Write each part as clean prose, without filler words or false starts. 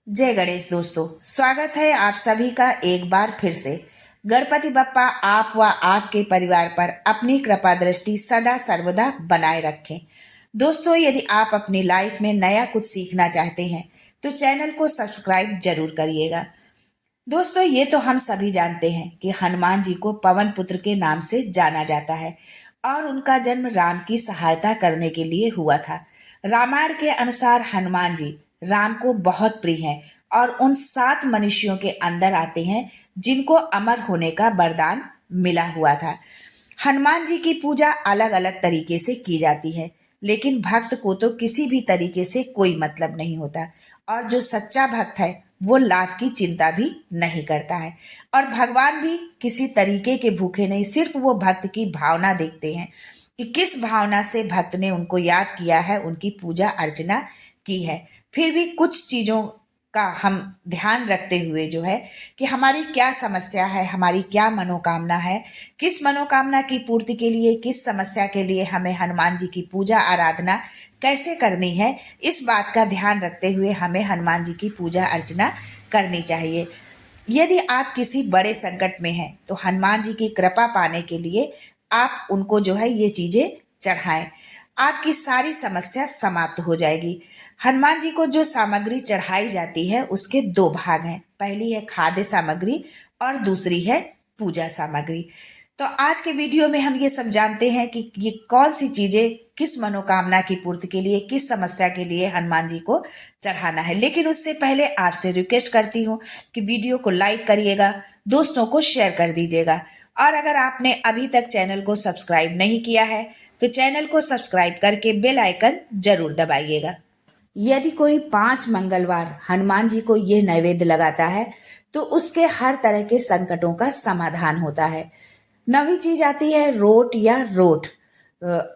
जय गणेश दोस्तों, स्वागत है आप सभी का एक बार फिर से। गणपति बप्पा आप व आपके परिवार पर अपनी कृपा दृष्टि सदा सर्वदा बनाए रखें। दोस्तों, यदि आप अपनी लाइफ में नया कुछ सीखना चाहते हैं तो चैनल को सब्सक्राइब जरूर करिएगा। दोस्तों, ये तो हम सभी जानते हैं कि हनुमान जी को पवन पुत्र के नाम से जाना जाता है और उनका जन्म राम की सहायता करने के लिए हुआ था। रामायण के अनुसार हनुमान जी राम को बहुत प्रिय हैं और उन 7 मनुष्यों के अंदर आते हैं जिनको अमर होने का वरदान मिला हुआ था। हनुमान जी की पूजा अलग अलग तरीके से की जाती है, लेकिन भक्त को तो किसी भी तरीके से कोई मतलब नहीं होता और जो सच्चा भक्त है वो लाभ की चिंता भी नहीं करता है। और भगवान भी किसी तरीके के भूखे नहीं, सिर्फ वो भक्त की भावना देखते हैं कि किस भावना से भक्त ने उनको याद किया है, उनकी पूजा अर्चना की है। फिर भी कुछ चीज़ों का हम ध्यान रखते हुए जो है कि हमारी क्या समस्या है, हमारी क्या मनोकामना है, किस मनोकामना की पूर्ति के लिए, किस समस्या के लिए हमें हनुमान जी की पूजा आराधना कैसे करनी है, इस बात का ध्यान रखते हुए हमें हनुमान जी की पूजा अर्चना करनी चाहिए। यदि आप किसी बड़े संकट में हैं तो हनुमान जी की कृपा पाने के लिए आप उनको जो है ये चीज़ें चढ़ाएं, आपकी सारी समस्या समाप्त हो जाएगी। हनुमान जी को जो सामग्री चढ़ाई जाती है उसके 2 भाग हैं, पहली है खाद्य सामग्री और दूसरी है पूजा सामग्री। तो आज के वीडियो में हम ये सब जानते हैं कि ये कौन सी चीजें किस मनोकामना की पूर्ति के लिए, किस समस्या के लिए हनुमान जी को चढ़ाना है। लेकिन उससे पहले आपसे रिक्वेस्ट करती हूँ कि वीडियो को लाइक करिएगा, दोस्तों को शेयर कर दीजिएगा और अगर आपने अभी तक चैनल को सब्सक्राइब नहीं किया है तो चैनल को सब्सक्राइब करके बेल आइकन जरूर दबाइएगा। यदि कोई 5 मंगलवार हनुमान जी को ये नैवेद्य लगाता है तो उसके हर तरह के संकटों का समाधान होता है। नवी चीज आती है रोट या रोट।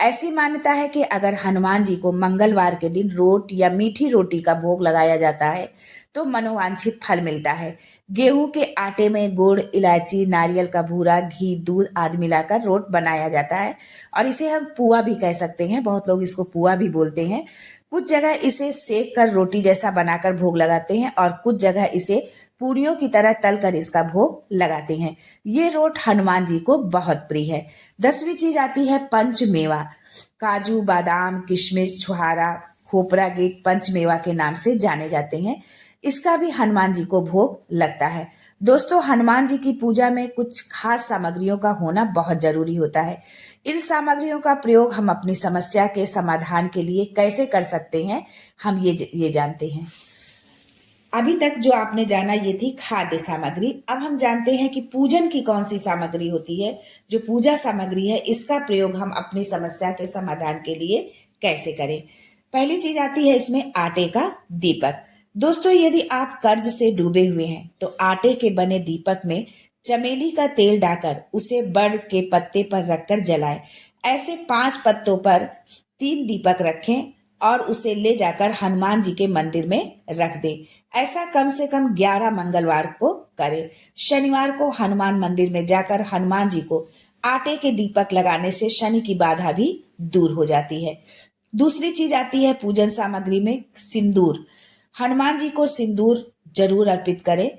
ऐसी मान्यता है कि अगर हनुमान जी को मंगलवार के दिन रोट या मीठी रोटी का भोग लगाया जाता है तो मनोवांछित फल मिलता है। गेहूं के आटे में गुड़, इलायची, नारियल का भूरा, घी, दूध आदि मिलाकर रोट बनाया जाता है और इसे हम पुआ भी कह सकते हैं, बहुत लोग इसको पुआ भी बोलते हैं। कुछ जगह इसे सेक कर रोटी जैसा बनाकर भोग लगाते हैं और कुछ जगह इसे पूरियों की तरह तलकर इसका भोग लगाते हैं। ये रोट हनुमान जी को बहुत प्रिय है। 10वीं चीज आती है पंचमेवा। काजू, बादाम, किशमिश, छुहारा, खोपरा गेट पंचमेवा के नाम से जाने जाते हैं। इसका भी हनुमान जी को भोग लगता है। दोस्तों, हनुमान जी की पूजा में कुछ खास सामग्रियों का होना बहुत जरूरी होता है। इन सामग्रियों का प्रयोग हम अपनी समस्या के समाधान के लिए कैसे कर सकते हैं, हम ये जानते हैं। अभी तक जो आपने जाना ये थी खाद्य सामग्री। अब हम जानते हैं कि पूजन की कौन सी सामग्री होती है। जो पूजा सामग्री है इसका प्रयोग हम अपनी समस्या के समाधान के लिए कैसे करें। पहली चीज आती है इसमें आटे का दीपक। दोस्तों, यदि आप कर्ज से डूबे हुए हैं तो आटे के बने दीपक में चमेली का तेल डालकर उसे बड़ के पत्ते पर रखकर जलाएं। ऐसे 5 पत्तों पर 3 दीपक रखें और उसे ले जाकर हनुमान जी के मंदिर में रख दें। ऐसा कम से कम 11 मंगलवार को करें। शनिवार को हनुमान मंदिर में जाकर हनुमान जी को आटे के दीपक लगाने से शनि की बाधा भी दूर हो जाती है। दूसरी चीज आती है पूजन सामग्री में सिंदूर। हनुमान जी को सिंदूर जरूर अर्पित करें।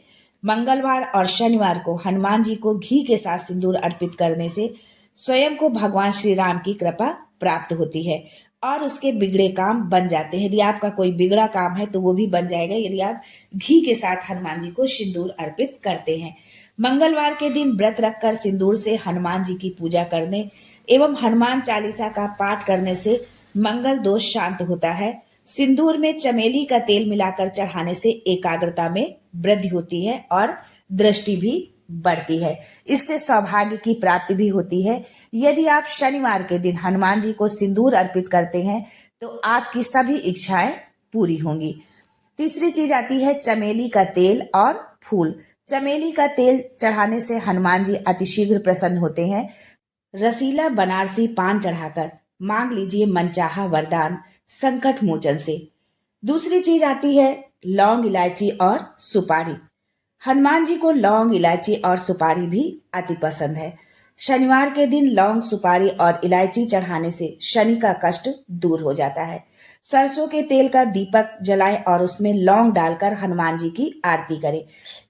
मंगलवार और शनिवार को हनुमान जी को घी के साथ सिंदूर अर्पित करने से स्वयं को भगवान श्री राम की कृपा प्राप्त होती है और उसके बिगड़े काम बन जाते हैं। यदि आपका कोई बिगड़ा काम है तो वो भी बन जाएगा यदि आप घी के साथ हनुमान जी को सिंदूर अर्पित करते हैं। मंगलवार के दिन व्रत रखकर सिंदूर से हनुमान जी की पूजा करने एवं हनुमान चालीसा का पाठ करने से मंगल दोष शांत होता है। सिंदूर में चमेली का तेल मिलाकर चढ़ाने से एकाग्रता में वृद्धि होती है और दृष्टि भी बढ़ती है। इससे सौभाग्य की प्राप्ति भी होती है। यदि आप शनिवार के दिन हनुमान जी को सिंदूर अर्पित करते हैं तो आपकी सभी इच्छाएं पूरी होंगी। तीसरी चीज आती है चमेली का तेल और फूल। चमेली का तेल चढ़ाने से हनुमान जी अतिशीघ्र प्रसन्न होते हैं। रसीला बनारसी पान चढ़ाकर मांग लीजिए मनचाहा वरदान संकट मोचन से। दूसरी चीज आती है लौंग, इलायची और सुपारी। हनुमान जी को लौंग, इलायची और सुपारी भी अति पसंद है। शनिवार के दिन लौंग, सुपारी और इलायची चढ़ाने से शनि का कष्ट दूर हो जाता है। सरसों के तेल का दीपक जलाएं और उसमें लौंग डालकर हनुमान जी की आरती करें।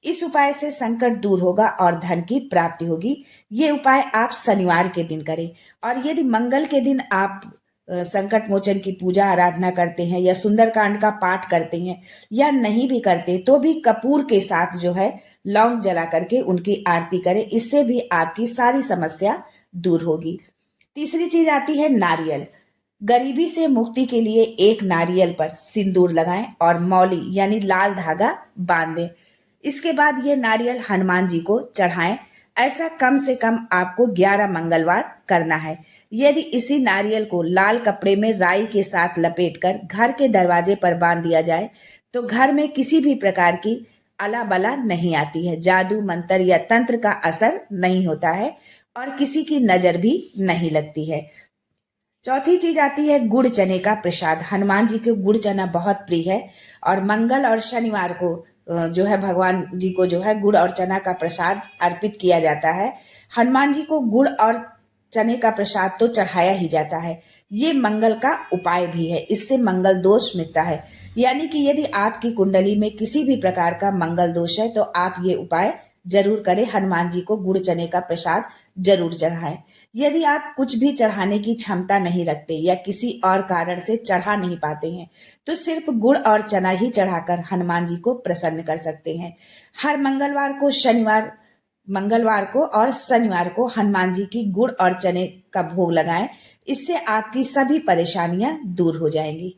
इस उपाय से संकट दूर होगा और धन की प्राप्ति होगी। ये उपाय आप शनिवार के दिन करें। और यदि मंगल के दिन आप संकट मोचन की पूजा आराधना करते हैं या सुंदरकांड का पाठ करते हैं या नहीं भी करते तो भी कपूर के साथ जो है लौंग जला करके उनकी आरती करें। इससे भी आपकी सारी समस्या दूर होगी। तीसरी चीज आती है नारियल। गरीबी से मुक्ति के लिए एक नारियल पर सिंदूर लगाएं और मौली यानी लाल धागा बांध दें। इसके बाद ये नारियल हनुमान जी को चढ़ाएं। ऐसा कम से कम आपको 11 मंगलवार करना है। यदि इसी नारियल को लाल कपड़े में राई के साथ लपेटकर घर के दरवाजे पर बांध दिया जाए तो घर में किसी भी प्रकार की अला बला नहीं आती है, जादू मंत्र या तंत्र का असर नहीं होता है और किसी की नजर भी नहीं लगती है। चौथी चीज आती है गुड़ चने का प्रसाद। हनुमान जी को गुड़ चना बहुत प्रिय है और मंगल और शनिवार को जो है भगवान जी को जो है गुड़ और चना का प्रसाद अर्पित किया जाता है। हनुमान जी को गुड़ और चने का प्रसाद तो चढ़ाया ही जाता है। ये मंगल का उपाय भी है, इससे मंगल दोष मिटता है। यानी कि यदि आपकी कुंडली में किसी भी प्रकार का मंगल दोष है तो आप ये उपाय जरूर करें। हनुमान जी को गुड़ चने का प्रसाद जरूर चढ़ाएं। यदि आप कुछ भी चढ़ाने की क्षमता नहीं रखते या किसी और कारण से चढ़ा नहीं पाते हैं तो सिर्फ गुड़ और चना ही चढ़ाकर हनुमान जी को प्रसन्न कर सकते हैं। हर मंगलवार को और शनिवार को हनुमान जी की गुड़ और चने का भोग लगाएं। इससे आपकी सभी परेशानियां दूर हो जाएंगी।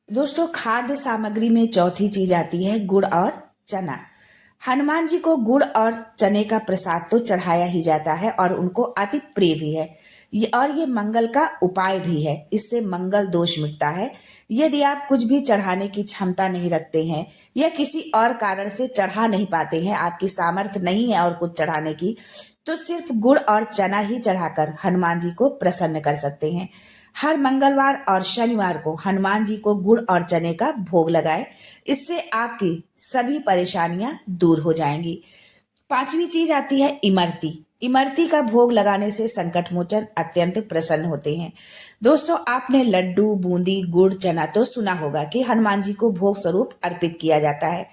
दोस्तों, खाद्य सामग्री में चौथी चीज आती है गुड़ और चना। हनुमान जी को गुड़ और चने का प्रसाद तो चढ़ाया ही जाता है और उनको अति प्रिय भी है। ये मंगल का उपाय भी है, इससे मंगल दोष मिटता है। यदि आप कुछ भी चढ़ाने की क्षमता नहीं रखते हैं या किसी और कारण से चढ़ा नहीं पाते हैं, आपकी सामर्थ्य नहीं है और कुछ चढ़ाने की, तो सिर्फ गुड़ और चना ही चढ़ाकर हनुमान जी को प्रसन्न कर सकते हैं। हर मंगलवार और शनिवार को हनुमान जी को गुड़ और चने का भोग लगाएं। इससे आपकी सभी परेशानियां दूर हो जाएंगी। पांचवी चीज आती है इमरती। इमरती का भोग लगाने से संकट मोचन अत्यंत प्रसन्न होते हैं। दोस्तों, आपने लड्डू, बूंदी, गुड़, चना तो सुना होगा कि हनुमान जी को भोग स्वरूप अर्पित किया जाता है,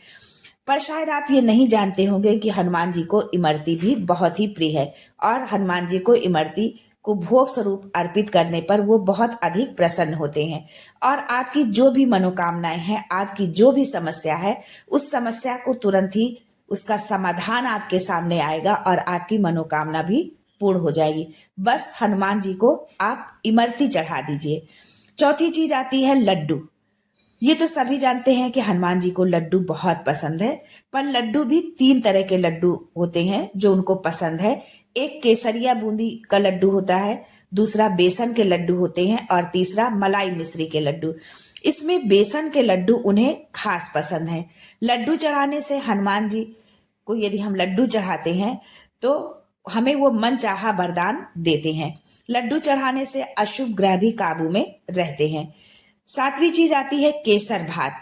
पर शायद आप ये नहीं जानते होंगे कि हनुमान जी को इमरती भी बहुत ही प्रिय है और हनुमान जी को इमरती को भोग स्वरूप अर्पित करने पर वो बहुत अधिक प्रसन्न होते हैं और आपकी जो भी मनोकामनाएं हैं, आपकी जो भी समस्या है, उस समस्या को तुरंत ही उसका समाधान आपके सामने आएगा और आपकी मनोकामना भी पूर्ण हो जाएगी। बस हनुमान जी को आप इमरती चढ़ा दीजिए। चौथी चीज आती है लड्डू। ये तो सभी जानते हैं कि हनुमान जी को लड्डू बहुत पसंद है, पर लड्डू भी 3 तरह के लड्डू होते हैं जो उनको पसंद है। एक केसरिया बूंदी का लड्डू होता है, दूसरा बेसन के लड्डू होते हैं और तीसरा मलाई मिश्री के लड्डू। इसमें बेसन के लड्डू उन्हें खास पसंद है। लड्डू चढ़ाने से हनुमान जी को यदि हम लड्डू चढ़ाते हैं तो हमें वो मनचाहा वरदान देते हैं। लड्डू चढ़ाने से अशुभ ग्रह भी काबू में रहते हैं। 7वीं चीज आती है केसर भात।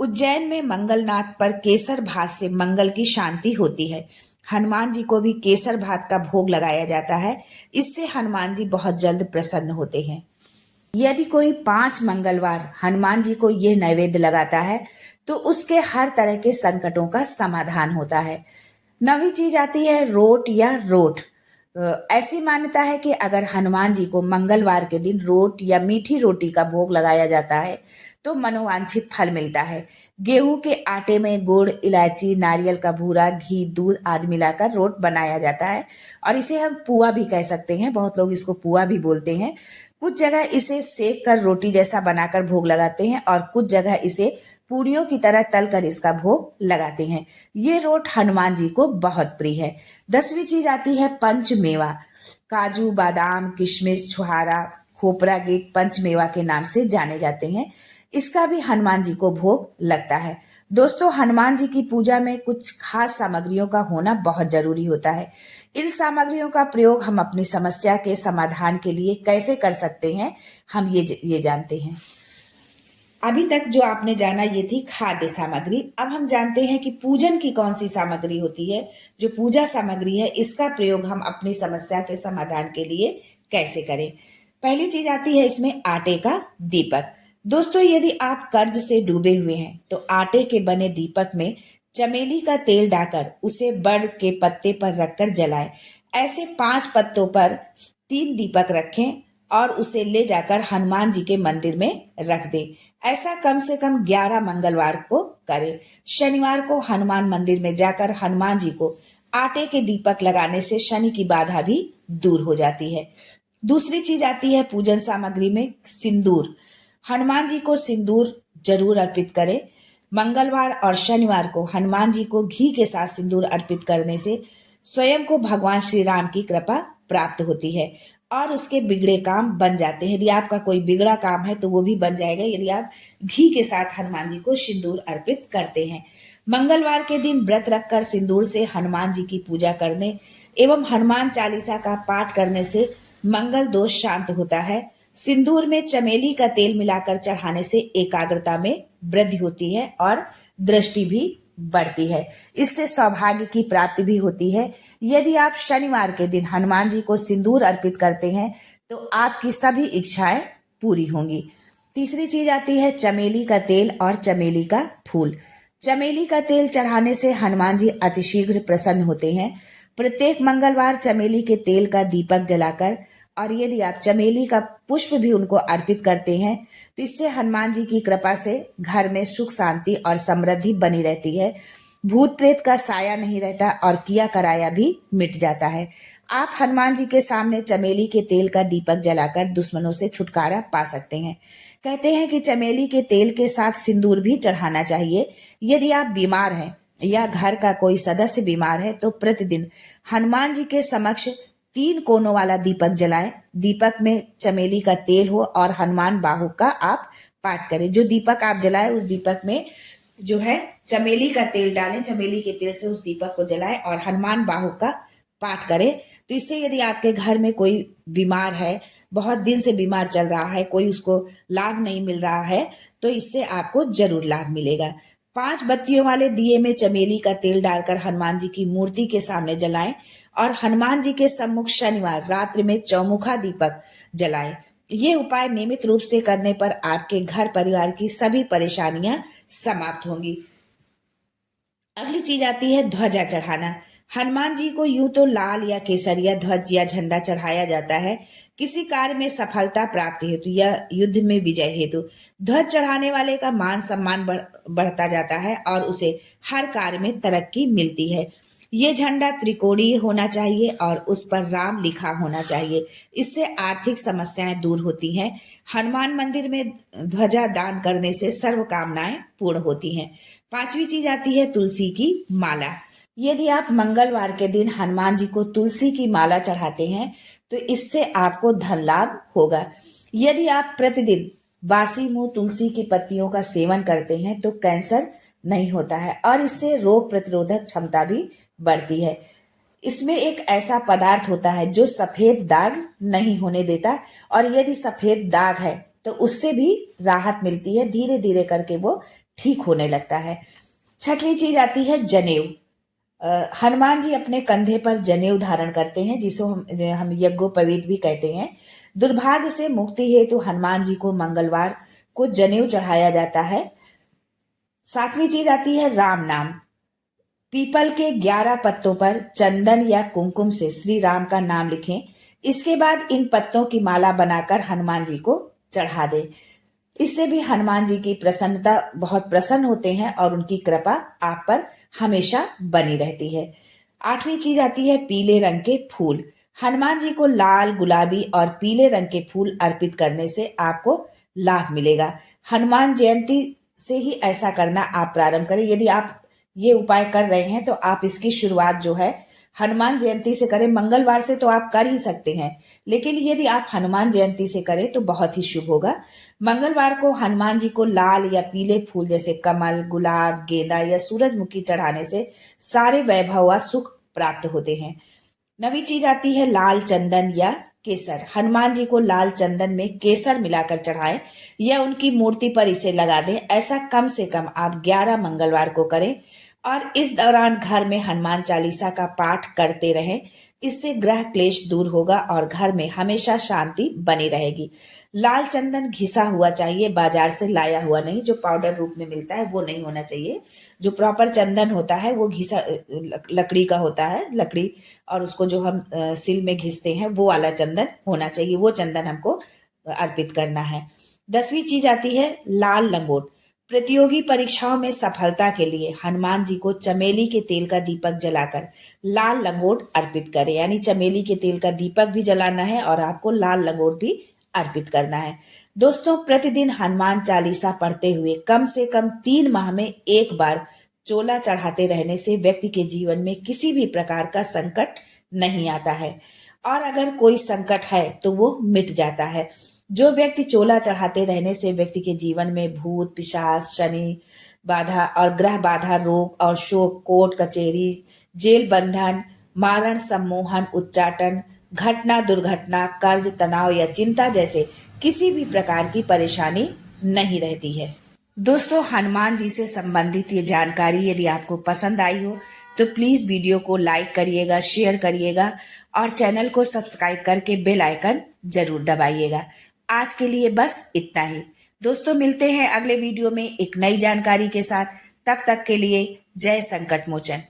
उज्जैन में मंगलनाथ पर केसर भात से मंगल की शांति होती है। हनुमान जी को भी केसर भात का भोग लगाया जाता है। इससे हनुमान जी बहुत जल्द प्रसन्न होते हैं। यदि कोई 5 मंगलवार हनुमान जी को यह नैवेद्य लगाता है तो उसके हर तरह के संकटों का समाधान होता है। 9वीं चीज आती है रोट या रोट। ऐसी मान्यता है कि अगर हनुमान जी को मंगलवार के दिन रोट या मीठी रोटी का भोग लगाया जाता है तो मनोवांछित फल मिलता है। गेहूं के आटे में गुड़, इलायची, नारियल का भूरा, घी, दूध आदि मिलाकर रोट बनाया जाता है और इसे हम पुआ भी कह सकते हैं। बहुत लोग इसको पुआ भी बोलते हैं। कुछ जगह इसे सेक कर रोटी जैसा बनाकर भोग लगाते हैं और कुछ जगह इसे पूरियों की तरह तल कर इसका भोग लगाते हैं। ये रोट हनुमान जी को बहुत प्रिय है। 10वीं चीज आती है पंचमेवा। काजू, बादाम, किशमिश, छुहारा, खोपरा गिट पंचमेवा के नाम से जाने जाते हैं। इसका भी हनुमान जी को भोग लगता है। दोस्तों, हनुमान जी की पूजा में कुछ खास सामग्रियों का होना बहुत जरूरी होता है। इन सामग्रियों का प्रयोग हम अपनी समस्या के समाधान के लिए कैसे कर सकते हैं, हम ये जानते हैं। अभी तक जो आपने जाना ये थी खाद्य सामग्री। अब हम जानते हैं कि पूजन की कौन सी सामग्री होती है। जो पूजा सामग्री है इसका प्रयोग हम अपनी समस्या के समाधान के लिए कैसे करें। पहली चीज आती है इसमें आटे का दीपक। दोस्तों, यदि आप कर्ज से डूबे हुए हैं तो आटे के बने दीपक में चमेली का तेल डालकर उसे बड़ के पत्ते पर रखकर जलाएं। ऐसे 5 पत्तों पर 3 दीपक रखें और उसे ले जाकर हनुमान जी के मंदिर में रख दें। ऐसा कम से कम 11 मंगलवार को करें। शनिवार को हनुमान मंदिर में जाकर हनुमान जी को आटे के दीपक लगाने से शनि की बाधा भी दूर हो जाती है। दूसरी चीज आती है पूजन सामग्री में सिंदूर। हनुमान जी को सिंदूर जरूर अर्पित करें। मंगलवार और शनिवार को हनुमान जी को घी के साथ सिंदूर अर्पित करने से स्वयं को भगवान श्री राम की कृपा प्राप्त होती है और उसके बिगड़े काम बन जाते हैं। यदि आपका कोई बिगड़ा काम है तो वो भी बन जाएगा यदि आप घी के साथ हनुमान जी को सिंदूर अर्पित करते हैं। मंगलवार के दिन व्रत रखकर सिंदूर से हनुमान जी की पूजा करने एवं हनुमान चालीसा का पाठ करने से मंगल दोष शांत होता है। सिंदूर में चमेली का तेल मिलाकर चढ़ाने से एकाग्रता में वृद्धि होती है और दृष्टि भी बढ़ती है। इससे सौभाग्य की प्राप्ति भी होती है। यदि आप शनिवार के दिन हनुमान जी को सिंदूर अर्पित करते हैं तो आपकी सभी इच्छाएं पूरी होंगी। तीसरी चीज आती है चमेली का तेल और चमेली का फूल। चमेली का तेल चढ़ाने से हनुमान जी अतिशीघ्र प्रसन्न होते हैं। प्रत्येक मंगलवार चमेली के तेल का दीपक जलाकर और यदि आप चमेली का पुष्प भी उनको अर्पित करते हैं तो इससे हनुमान जी की कृपा से घर में सुख शांति और समृद्धि बनी रहती है। भूत प्रेत का साया नहीं रहता और किया कराया भी मिट जाता है। आप हनुमान जी के सामने चमेली के तेल का दीपक जलाकर दुश्मनों से छुटकारा पा सकते हैं। कहते हैं कि चमेली के तेल के साथ सिंदूर भी चढ़ाना चाहिए। यदि आप बीमार हैं या घर का कोई सदस्य बीमार है तो प्रतिदिन हनुमान जी के समक्ष 3 कोनों वाला दीपक जलाएं। दीपक में चमेली का तेल हो और हनुमान बाहु का आप पाठ करें। जो दीपक आप जलाएं उस दीपक में जो है चमेली का तेल डालें। चमेली के तेल से उस दीपक को जलाएं और हनुमान बाहु का पाठ करें। तो इससे यदि आपके घर में कोई बीमार है, बहुत दिन से बीमार चल रहा है, कोई उसको लाभ नहीं मिल रहा है, तो इससे आपको जरूर लाभ मिलेगा। 5 बत्तियों वाले दिए में चमेली का तेल डालकर हनुमान जी की मूर्ति के सामने जलाएं और हनुमान जी के सम्मुख शनिवार रात्रि में चौमुखा दीपक जलाएं। ये उपाय नियमित रूप से करने पर आपके घर परिवार की सभी परेशानियां समाप्त होंगी। अगली चीज आती है ध्वजा चढ़ाना। हनुमान जी को यूं तो लाल या केसरिया ध्वज या झंडा चढ़ाया जाता है किसी कार्य में सफलता प्राप्ति हेतु या युद्ध में विजय हेतु। ध्वज चढ़ाने वाले का मान सम्मान बढ़ता जाता है और उसे हर कार्य में तरक्की मिलती है। ये झंडा त्रिकोणीय होना चाहिए और उस पर राम लिखा होना चाहिए। इससे आर्थिक समस्याएं दूर होती हैं। हनुमान मंदिर में ध्वजा दान करने से सर्व कामनाएं पूर्ण होती हैं। 5वीं चीज आती है तुलसी की माला। यदि आप मंगलवार के दिन हनुमान जी को तुलसी की माला चढ़ाते हैं तो इससे आपको धन लाभ होगा। यदि आप प्रतिदिन बासी मुंह तुलसी की पत्तियों का सेवन करते हैं तो कैंसर नहीं होता है और इससे रोग प्रतिरोधक क्षमता भी बढ़ती है। इसमें एक ऐसा पदार्थ होता है जो सफेद दाग नहीं होने देता और यदि सफेद दाग है तो उससे भी राहत मिलती है। धीरे धीरे करके वो ठीक होने लगता है। 6वीं चीज आती है जनेऊ। हनुमान जी अपने कंधे पर जनेऊ धारण करते हैं जिसको हम यज्ञोपवीत भी कहते हैं। दुर्भाग्य से मुक्ति हेतु हनुमान जी को मंगलवार को जनेऊ चढ़ाया जाता है। 7वीं चीज आती है राम नाम। पीपल के 11 पत्तों पर चंदन या कुमकुम से श्री राम का नाम लिखें। इसके बाद इन पत्तों की माला बनाकर हनुमान जी को चढ़ा दें। इससे भी हनुमान जी की प्रसन्नता बहुत प्रसन्न होते हैं और उनकी कृपा आप पर हमेशा बनी रहती है। 8वीं चीज आती है पीले रंग के फूल। हनुमान जी को लाल, गुलाबी और पीले रंग के फूल अर्पित करने से आपको लाभ मिलेगा। हनुमान जयंती से ही ऐसा करना आप प्रारंभ करें। यदि आप ये उपाय कर रहे हैं तो आप इसकी शुरुआत जो है हनुमान जयंती से करें। मंगलवार से तो आप कर ही सकते हैं, लेकिन यदि आप हनुमान जयंती से करें तो बहुत ही शुभ होगा। मंगलवार को हनुमान जी को लाल या पीले फूल जैसे कमल, गुलाब, गेंदा या सूरजमुखी चढ़ाने से सारे वैभव व सुख प्राप्त होते हैं। 9वीं चीज आती है लाल चंदन या केसर। हनुमान जी को लाल चंदन में केसर मिलाकर चढ़ाएं या उनकी मूर्ति पर इसे लगा दें। ऐसा कम से कम आप 11 मंगलवार को करें और इस दौरान घर में हनुमान चालीसा का पाठ करते रहें। इससे ग्रह क्लेश दूर होगा और घर में हमेशा शांति बनी रहेगी। लाल चंदन घिसा हुआ चाहिए, बाजार से लाया हुआ नहीं, जो पाउडर रूप में मिलता है वो नहीं होना चाहिए। जो प्रॉपर चंदन होता है वो घिसा लकड़ी का होता है, लकड़ी, और उसको जो हम सिल में घिसते हैं वो वाला चंदन होना चाहिए, वो चंदन हमको अर्पित करना है। 10वीं चीज आती है लाल लंगोट। प्रतियोगी परीक्षाओं में सफलता के लिए हनुमान जी को चमेली के तेल का दीपक जलाकर लाल लंगोट अर्पित करें। यानी चमेली के तेल का दीपक भी जलाना है और आपको लाल लंगोट भी अर्पित करना है। दोस्तों, प्रतिदिन हनुमान चालीसा पढ़ते हुए कम से कम 3 माह में एक बार चोला चढ़ाते रहने से व्यक्ति के जीवन में किसी भी प्रकार का संकट नहीं आता है, और अगर कोई संकट है तो वो मिट जाता है। जो व्यक्ति चोला चढ़ाते रहने से व्यक्ति के जीवन में भूत पिशाच, शनि बाधा और ग्रह बाधा, रोग और शोक, कोर्ट कचहरी, जेल बंधन, मारण, सम्मोहन, उच्चाटन, घटना दुर्घटना, कर्ज, तनाव या चिंता जैसे किसी भी प्रकार की परेशानी नहीं रहती है। दोस्तों, हनुमान जी से संबंधित ये जानकारी यदि आपको पसंद आई हो तो प्लीज वीडियो को लाइक करिएगा, शेयर करिएगा और चैनल को सब्सक्राइब करके बेल आइकन जरूर दबाइएगा। आज के लिए बस इतना ही। दोस्तों, मिलते हैं अगले वीडियो में एक नई जानकारी के साथ। तब तक के लिए जय संकट मोचन।